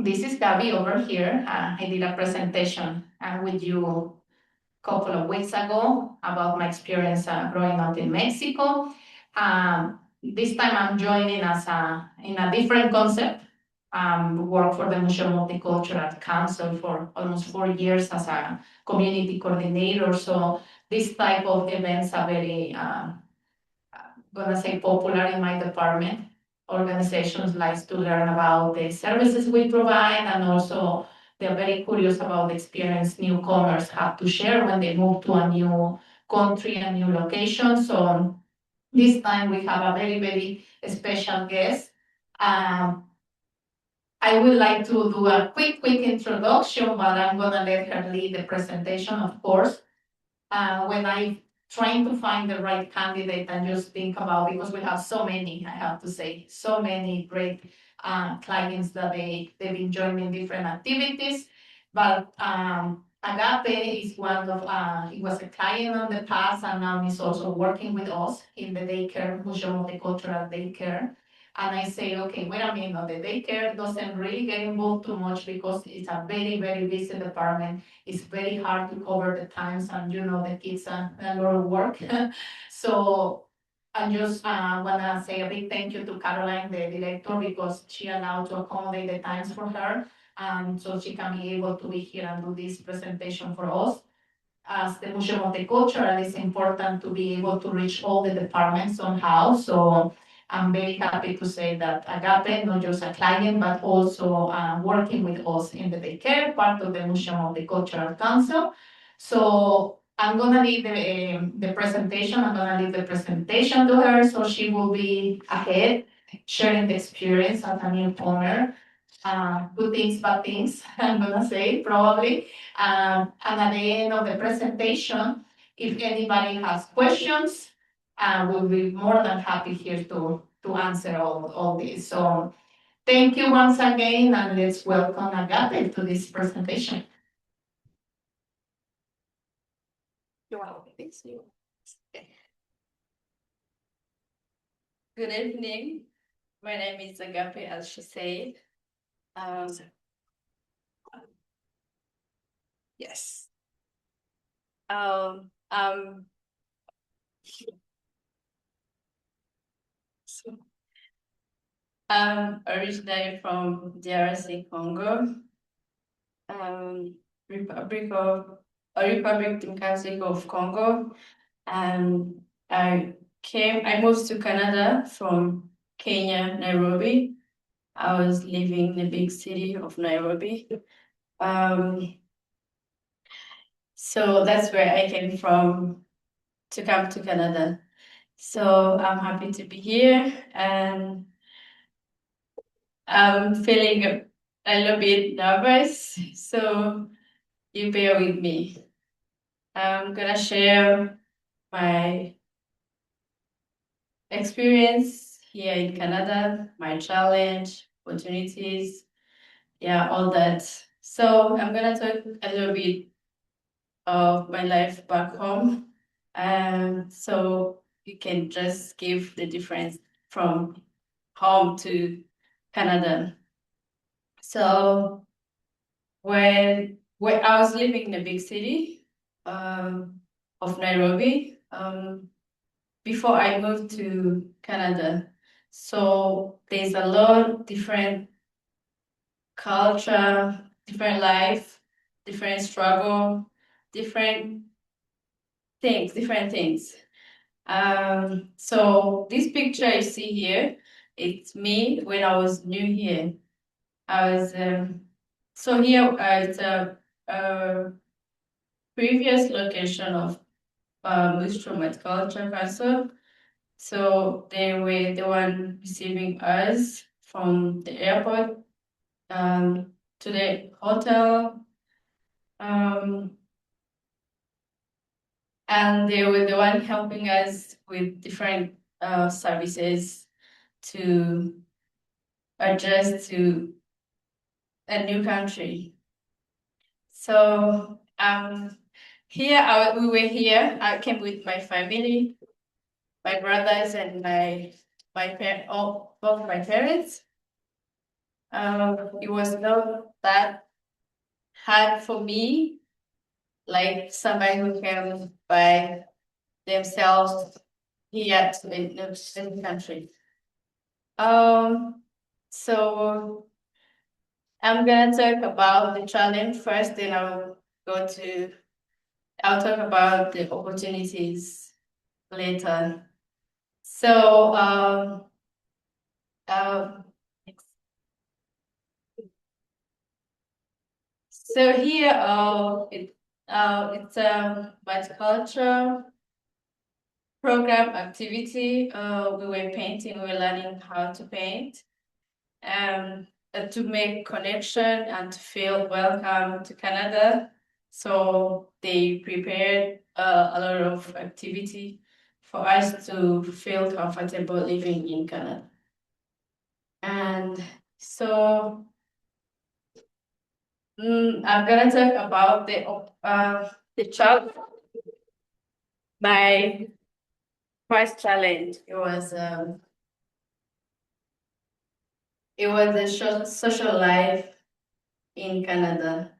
this is Gabby over here. I did a presentation with you a couple of weeks ago about my experience growing up in Mexico. This time I'm joining in a different concept. Work for the Moose Jaw Multicultural Council for almost 4 years as a community coordinator. So this type of events are very, gonna say, popular in my department. Organizations like to learn about the services we provide, and also they're very curious about the experience newcomers have to share when they move to a new country and new location. So this time we have a very, very special guest. I would like to do a quick introduction, but I'm gonna let her lead the presentation, of course. When I trying to find the right candidate and just think about, because we have so many, I have to say, so many great clients that they've been joining different activities. But Agape is one of, he was a client in the past, and now he's also working with us in the daycare, Moose Jaw Multicultural Daycare. And I say, okay, wait a minute, the daycare doesn't really get involved too much because it's a very, very busy department. It's very hard to cover the times, and the kids are a lot of work. So I just wanna say a big thank you to Caroline, the director, because she allowed to accommodate the times for her, so she can be able to be here and do this presentation for us. As the Moose Jaw Multicultural, it's important to be able to reach all the departments somehow. So I'm very happy to say that Agape, not just a client, but also working with us in the daycare, part of the Moose Jaw Multicultural Council. So I'm gonna leave the presentation. I'm gonna leave the presentation to her, so she will be ahead, sharing the experience as a newcomer. Good things, bad things, I'm gonna say, probably. And at the end of the presentation, if anybody has questions, we'll be more than happy here to answer all this. So thank you once again, and let's welcome Agape to this presentation. You want to this? Good evening. My name is Agape, as she said. Yes. I'm originally from DRC, Congo, Republic Democratic of Congo, and I moved to Canada from Kenya, Nairobi. I was living in the big city of Nairobi. So that's where I came from to come to Canada. So I'm happy to be here, and I'm feeling a little bit nervous, so you bear with me. I'm gonna share my experience here in Canada, my challenge, opportunities, all that. So I'm gonna talk a little bit of my life back home, and so you can just give the difference from home to Canada. So when I was living in a big city of Nairobi, before I moved to Canada. So there's a lot of different culture, different life, different struggle, different things. So this picture you see here, it's me when I was new here. I was so here it's a previous location of Moose Jaw Multicultural Council. So they were the one receiving us from the airport to the hotel. And they were the one helping us with different services to adjust to a new country. So here we were here. I came with my family, my brothers, and both my parents. It was not that hard for me, like somebody who came by themselves here in the country. So I'm gonna talk about the challenge first, then I'll talk about the opportunities later. So um, so here it's a multicultural program activity. We were painting, we were learning how to paint, to make connection and to feel welcome to Canada. So they prepared a lot of activity for us to feel comfortable living in Canada. And so I'm gonna talk about the child. My first challenge, it was a short social life in Canada.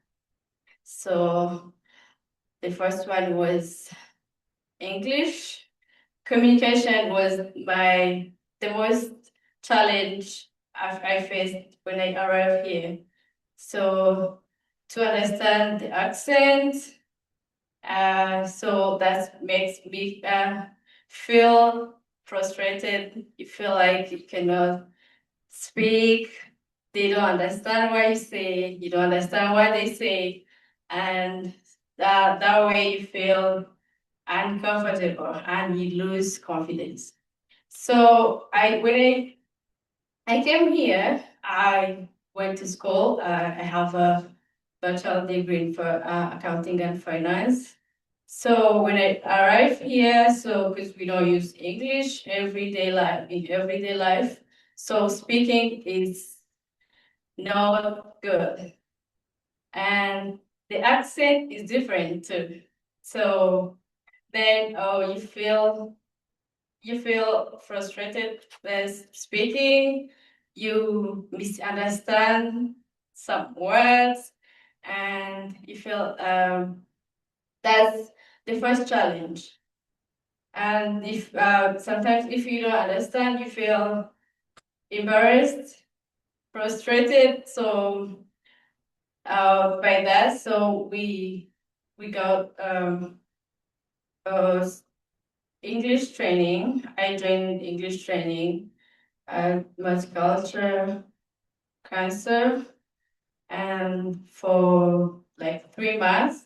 So the first one was English. Communication was the most challenge I faced when I arrived here. So to understand the accent, so that makes me feel frustrated. You feel like you cannot speak. They don't understand what you say. You don't understand what they say, and that way you feel uncomfortable and you lose confidence. So when I came here, I went to school. I have a bachelor degree for accounting and finance. So when I arrived here, so because we don't use English in everyday life, so speaking is not good, and the accent is different too. So then, you feel frustrated with speaking, you misunderstand some words, and you feel that's the first challenge. And if sometimes if you don't understand, you feel embarrassed, frustrated. So by that, so we got uh, English training. I joined English training at Multicultural Council, and for like 3 months.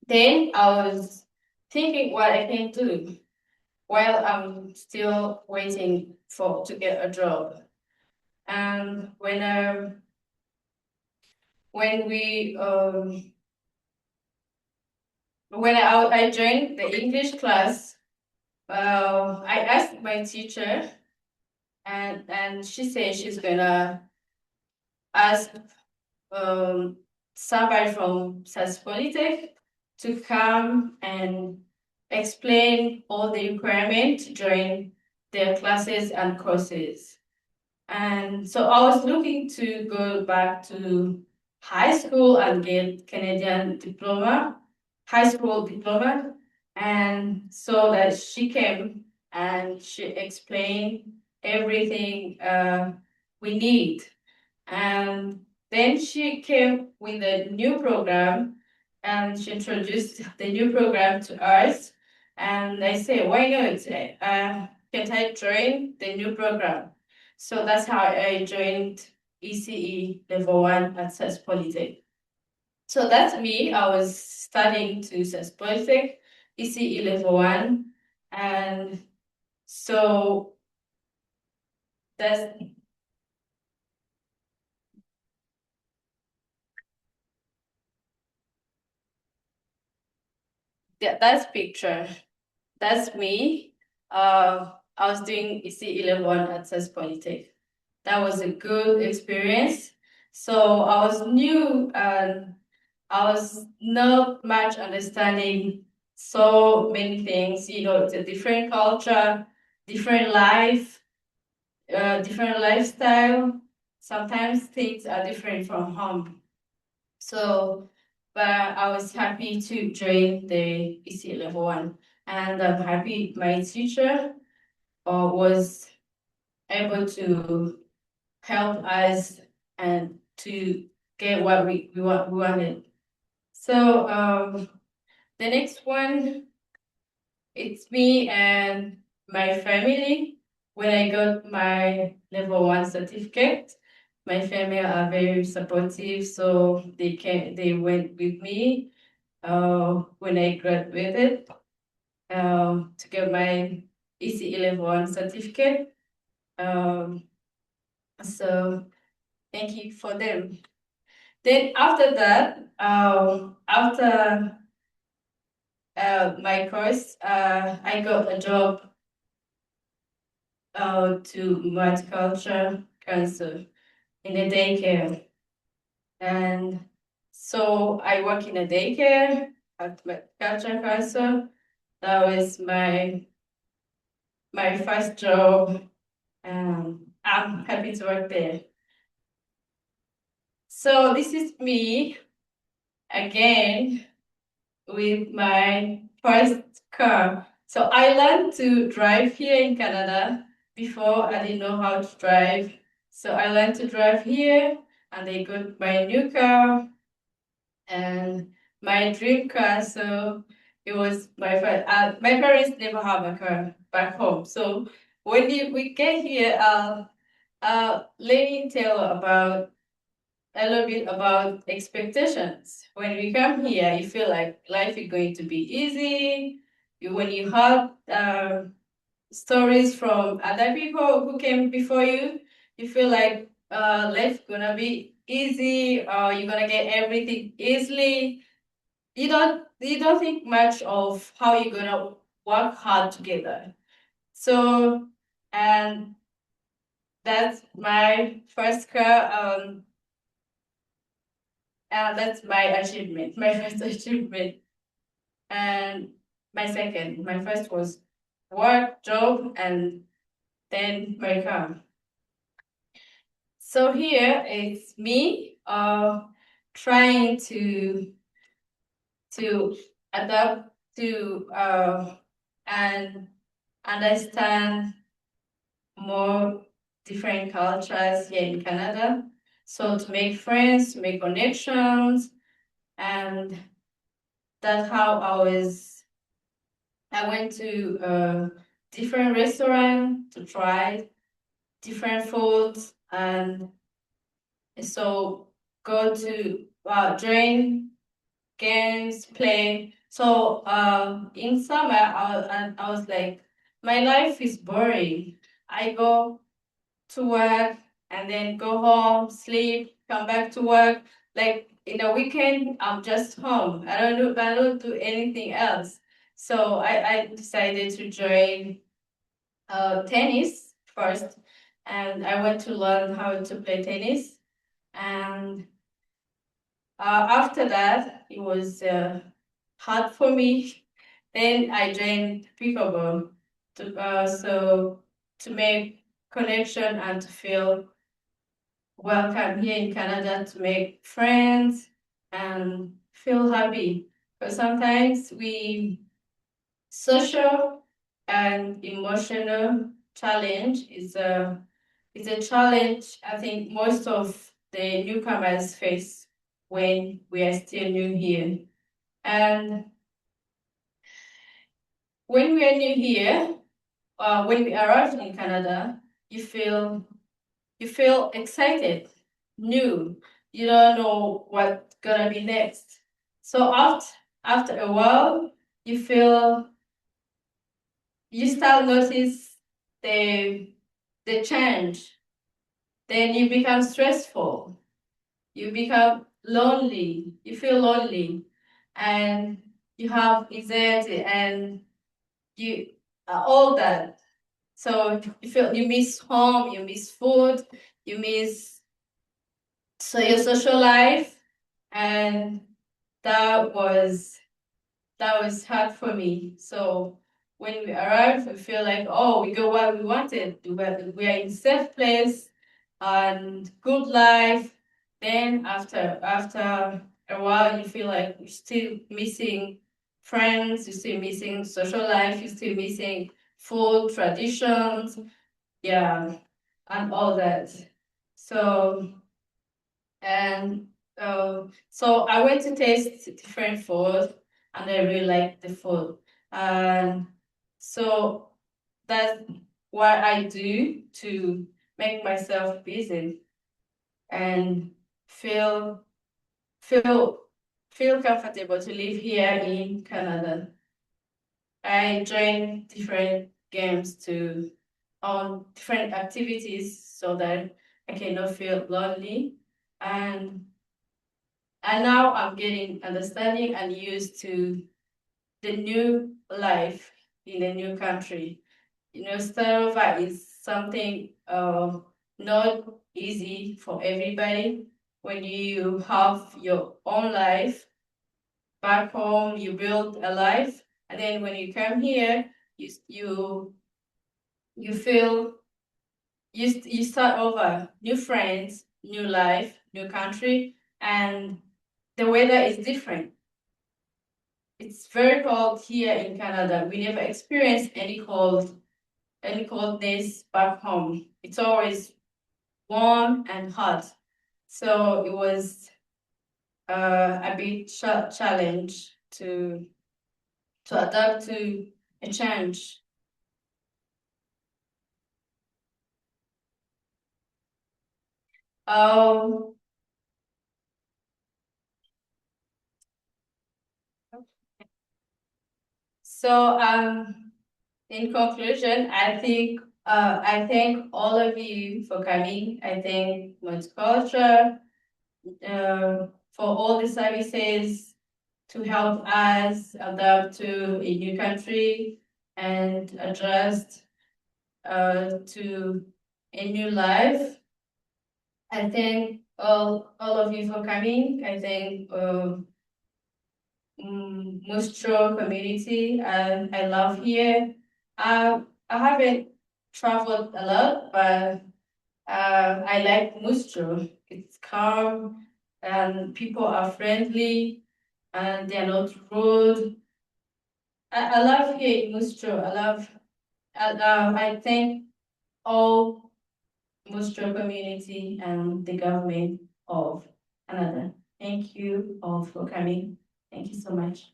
Then I was thinking what I can do while I'm still waiting to get a job. And when we when I joined the English class, I asked my teacher, and she said she's gonna ask somebody from Saspolitech to come and explain all the requirements during their classes and courses. And so I was looking to go back to high school and get Canadian diploma, high school diploma. And so that she came and she explained everything we need. And then she came with a new program and she introduced the new program to us. And I said, why not? Can't I join the new program? So that's how I joined ECE Level 1 at SAS Polytech. So that's me. I was studying to SAS Polytech, ECE Level 1. And so that's that's picture. That's me. I was doing EC11 at SAS Polytech. That was a good experience. So I was new and I was not much understanding so many things. It's a different culture, different life, different lifestyle. Sometimes things are different from home. So, but I was happy to join the EC level 1, and I'm happy my teacher was able to help us and to get what we wanted. So the next one, it's me and my family. When I got my level 1 certificate, my family are very supportive, so they went with me when I graduated to get my ECE level 1 certificate. So thank you for them. Then after that, after my course, I got a job to Multicultural Council in a daycare. And so I work in a daycare at Multicultural Council. That was my first job. I'm happy to work there. So this is me again with my first car. So I learned to drive here in Canada. Before I didn't know how to drive. So I learned to drive here and I got my new car and my dream car. So it was my first, my parents never have a car back home. So when we get here, let me tell about a little bit about expectations. When we come here, you feel like life is going to be easy. When you heard stories from other people who came before you, you feel like life gonna be easy, or you're gonna get everything easily. You don't think much of how you're gonna work hard together. So, and that's my first car. And that's my achievement, my first achievement. And my first was work, job, and then my car. So here it's me trying to adapt to and understand more different cultures here in Canada. So to make friends, to make connections, and that's how I went to different restaurants to try different foods, and so go to join games, play. So in summer, I was like, my life is boring. I go to work and then go home, sleep, come back to work. Like in the weekend, I'm just home. I don't do anything else. So I decided to join tennis first, and I went to learn how to play tennis. And after that, it was hard for me. Then I joined pickleball to make connection and to feel welcome here in Canada, to make friends and feel happy. Because sometimes social and emotional challenge is a challenge I think most of the newcomers face when we are still new here. And when we are new here, when we arrive in Canada, you feel excited, new. You don't know what's gonna be next. So after a while, you start notice the change. Then you become stressful. You become lonely. You feel lonely, and you have anxiety, and you all that. So you miss home, you miss food, you miss your social life, and that was hard for me. So when we arrive, we feel like, oh, we got what we wanted. We are in safe place and good life. Then after a while, you feel like you're still missing friends, you're still missing social life, you're still missing food, traditions, yeah, and all that. So and so I went to taste different food, and I really liked the food. And so that's what I do to make myself busy and feel feel feel comfortable to live here in Canada. I join different games to on different activities so that I cannot feel lonely. And now I'm getting understanding and used to the new life in a new country. Start over is something not easy for everybody. When you have your own life back home, you build a life, and then when you come here, you feel you start over, new friends, new life, new country, and the weather is different. It's very cold here in Canada. We never experienced any coldness back home. It's always warm and hot. So it was a big challenge to adapt to a change. Um, so in conclusion, I thank all of you for coming. I thank Multicultural for all the services to help us adapt to a new country and adjust to a new life. I thank all of you for coming. I thank Moose Jaw community, and I love here. I haven't traveled a lot, but I like Moose Jaw. It's calm, and people are friendly, and they're not rude. I love here in Moose Jaw. I thank all Moose Jaw community and the government of Canada. Thank you all for coming. Thank you so much.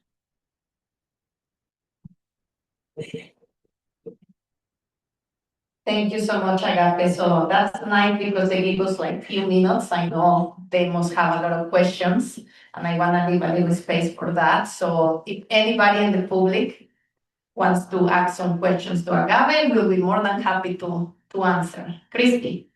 Thank you so much, Agape. So that's nice because they give us like few minutes. I know they must have a lot of questions, and I want to leave a little space for that. So if anybody in the public wants to ask some questions to Agape, we'll be more than happy to answer. Christy.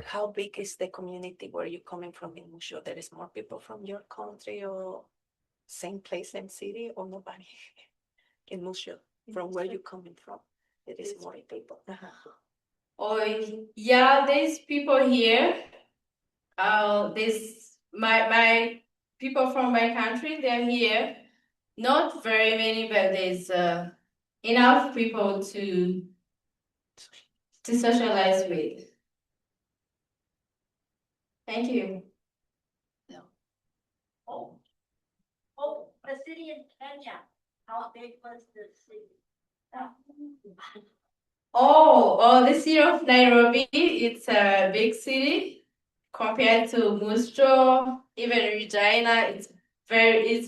How big is the community where you're coming from in Moose Jaw? There is more people from your country or same place, same city, or nobody in Moose Jaw from where you're coming from? There is more people. Oh, yeah, there's people here. There's my people from my country, they're here. Not very many, but there's enough people to socialize with. Thank you. The city in Kenya, how big was the city? The city of Nairobi, it's a big city compared to Moose Jaw, even Regina, it's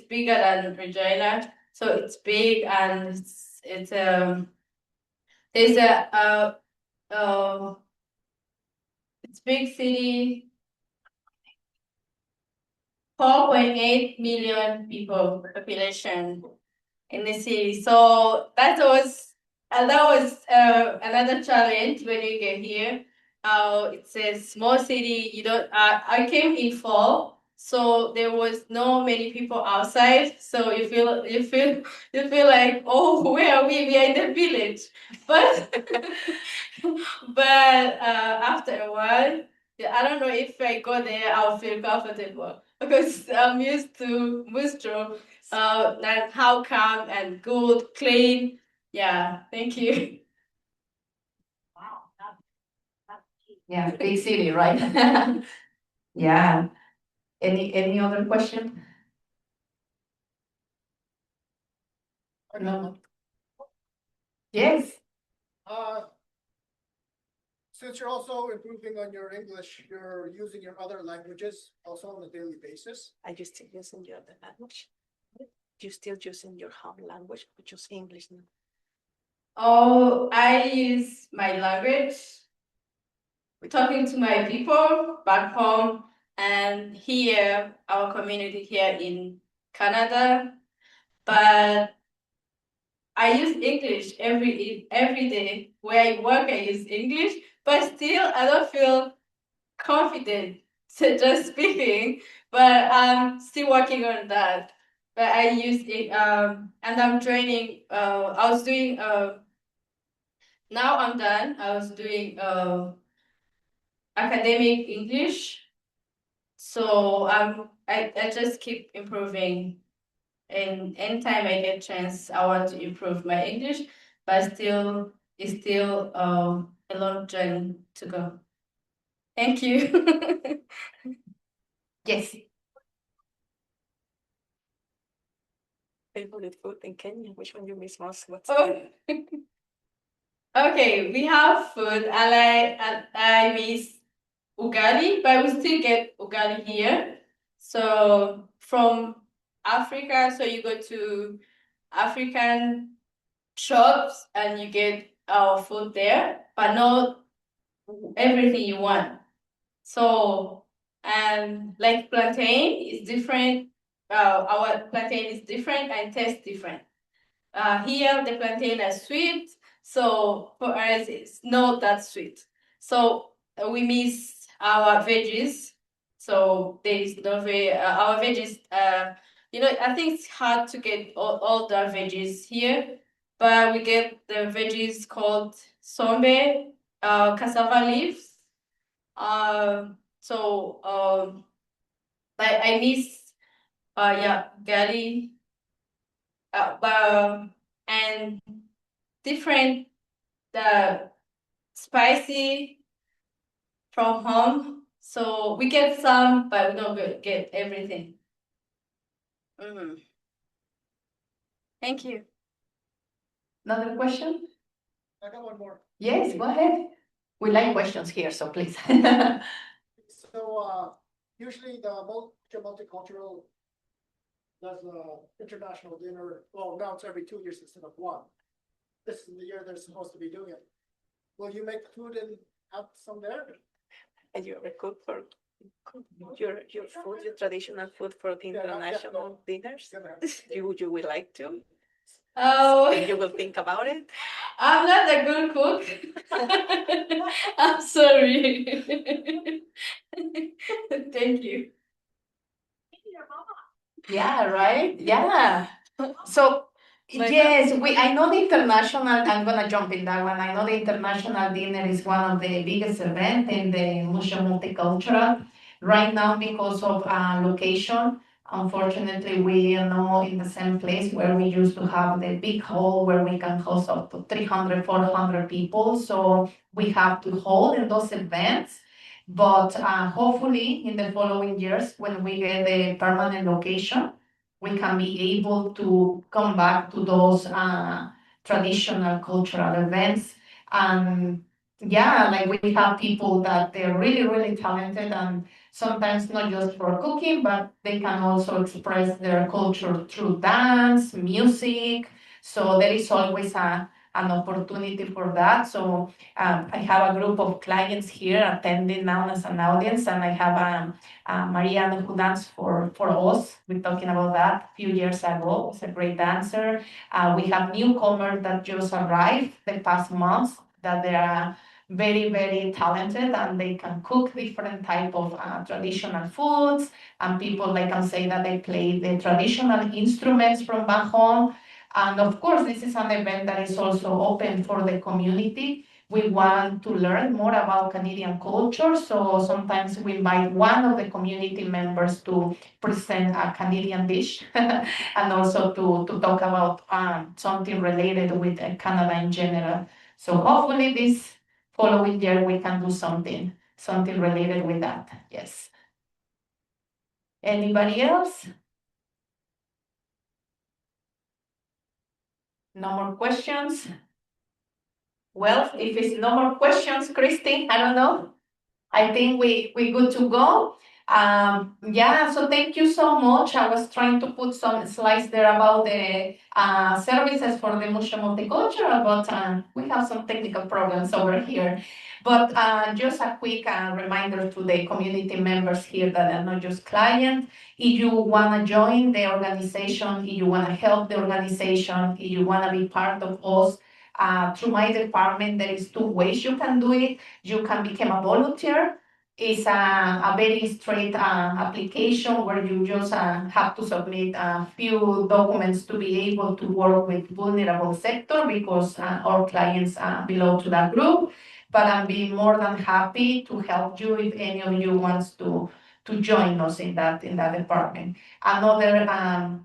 bigger than Regina. So it's big, and it's there's it's big city, 4.8 million people population in the city. So that was another challenge when you get here. It's a small city. You don't. I came in fall, so there was no many people outside. So you feel like, oh, where are we? We are in the village. But after a while, Yeah, I don't know if I go there, I'll feel comfortable because I'm used to Moose Jaw, and how calm and good, clean. Yeah, thank you. Wow, that's key. Yeah, big city, right? Yeah. Any other question? No. Yes. Uh, since you're also improving on your English, you're using your other languages also on a daily basis. Are you still using your other language? You still using your home language, or just English now? Oh, I use my language talking to my people back home and here, our community here in Canada. But I use English every day. Where I work, I use English, but still I don't feel confident to just speaking. But I'm still working on that. But I use it, and I'm training. I was doing. Now I'm done. I was doing academic English. So I just keep improving. And anytime I get chance, I want to improve my English, but still, it's still a long journey to go. Thank you. Yes. Favorite food in Kenya? Which one you miss most? What's Oh. Okay, we have food. I miss ugali, but we still get ugali here. So from Africa, so you go to African shops and you get our food there, but not everything you want. So, and like plantain is different. Our plantain is different and tastes different. Here the plantain is sweet, so for us it's not that sweet. So we miss our veggies. So there is no our veggies. I think it's hard to get all the veggies here, but we get the veggies called sombe, cassava leaves. So I miss yeah, gali, and different the spicy from home. So we get some, but we don't get everything. Thank you. Another question? I got one more. Yes, go ahead. We like questions here, so please. So, usually the multicultural does a international dinner. Well, now it's every 2 years instead of one. This is the year they're supposed to be doing it. Will you make food and have some there? And you ever cook for your food, your traditional food for the Yeah, international dinners? Gonna have- You would like to? Oh, You will think about it? I'm not a good cook. I'm sorry. Thank you. Maybe your mama. Yeah, right? Yeah. So, My yes, I know the international, I'm gonna jump in that one. I know the international dinner is one of the biggest event in the Moose Jaw Multicultural. Right now, because of location, unfortunately, we are not in the same place where we used to have the big hall where we can host up to 300, 400 people. So we have to hold in those events. But hopefully, in the following years, when we get the permanent location, we can be able to come back to those traditional cultural events. And yeah, like we have people that they're really, really talented and sometimes not just for cooking, but they can also express their culture through dance, music. So there is always an opportunity for that. So I have a group of clients here attending now as an audience, and I have Mariana who danced for us. We're talking about that a few years ago. It's a great dancer. We have newcomers that just arrived the past months that they are very, very talented and they can cook different type of traditional foods. And people like can say that they play the traditional instruments from back home. And of course, this is an event that is also open for the community we want to learn more about Canadian culture. So sometimes we invite one of the community members to present a Canadian dish and also to talk about something related with Canada in general. So hopefully this following year we can do something related with that. Yes. Anybody else? No more questions? Well, if it's no more questions, Christy, I don't know. I think we good to go. Yeah, so thank you so much. I was trying to put some slides there about the services for the Moose Jaw Multicultural, but we have some technical problems over here. But just a quick reminder to the community members here that are not just clients. If you want to join the organization, if you want to help the organization, if you want to be part of us, through my department, there is two ways you can do it. You can become a volunteer. It's a very straight application where you just have to submit a few documents to be able to work with vulnerable sector because our clients belong to that group. But I'm being more than happy to help you if any of you wants to join us in that department. Another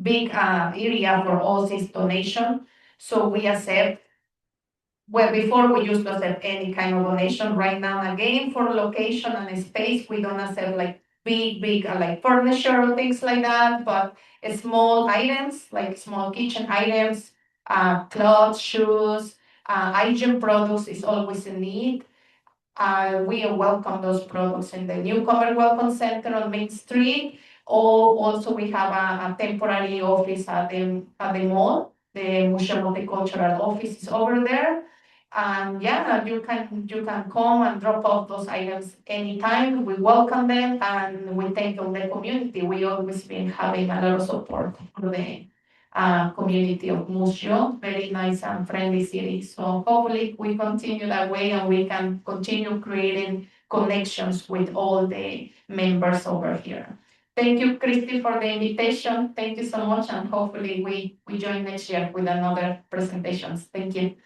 big area for us is donation. So we accept, well, before we used to accept any kind of donation. Right now, again, for location and space, we don't accept like big like furniture or things like that, but small items, like small kitchen items, clothes, shoes, hygiene products is always a need. We welcome those products in the Newcomer Welcome Center on Main Street. Or also we have a temporary office at the mall. The Moose Jaw Multicultural office is over there. And yeah, you can come and drop off those items anytime. We welcome them and we thank all the community. We always been having a lot of support for the community of Moose Jaw. Very nice and friendly city. So hopefully we continue that way and we can continue creating connections with all the members over here. Thank you, Christy, for the invitation. Thank you so much, and hopefully we join next year with another presentations. Thank you.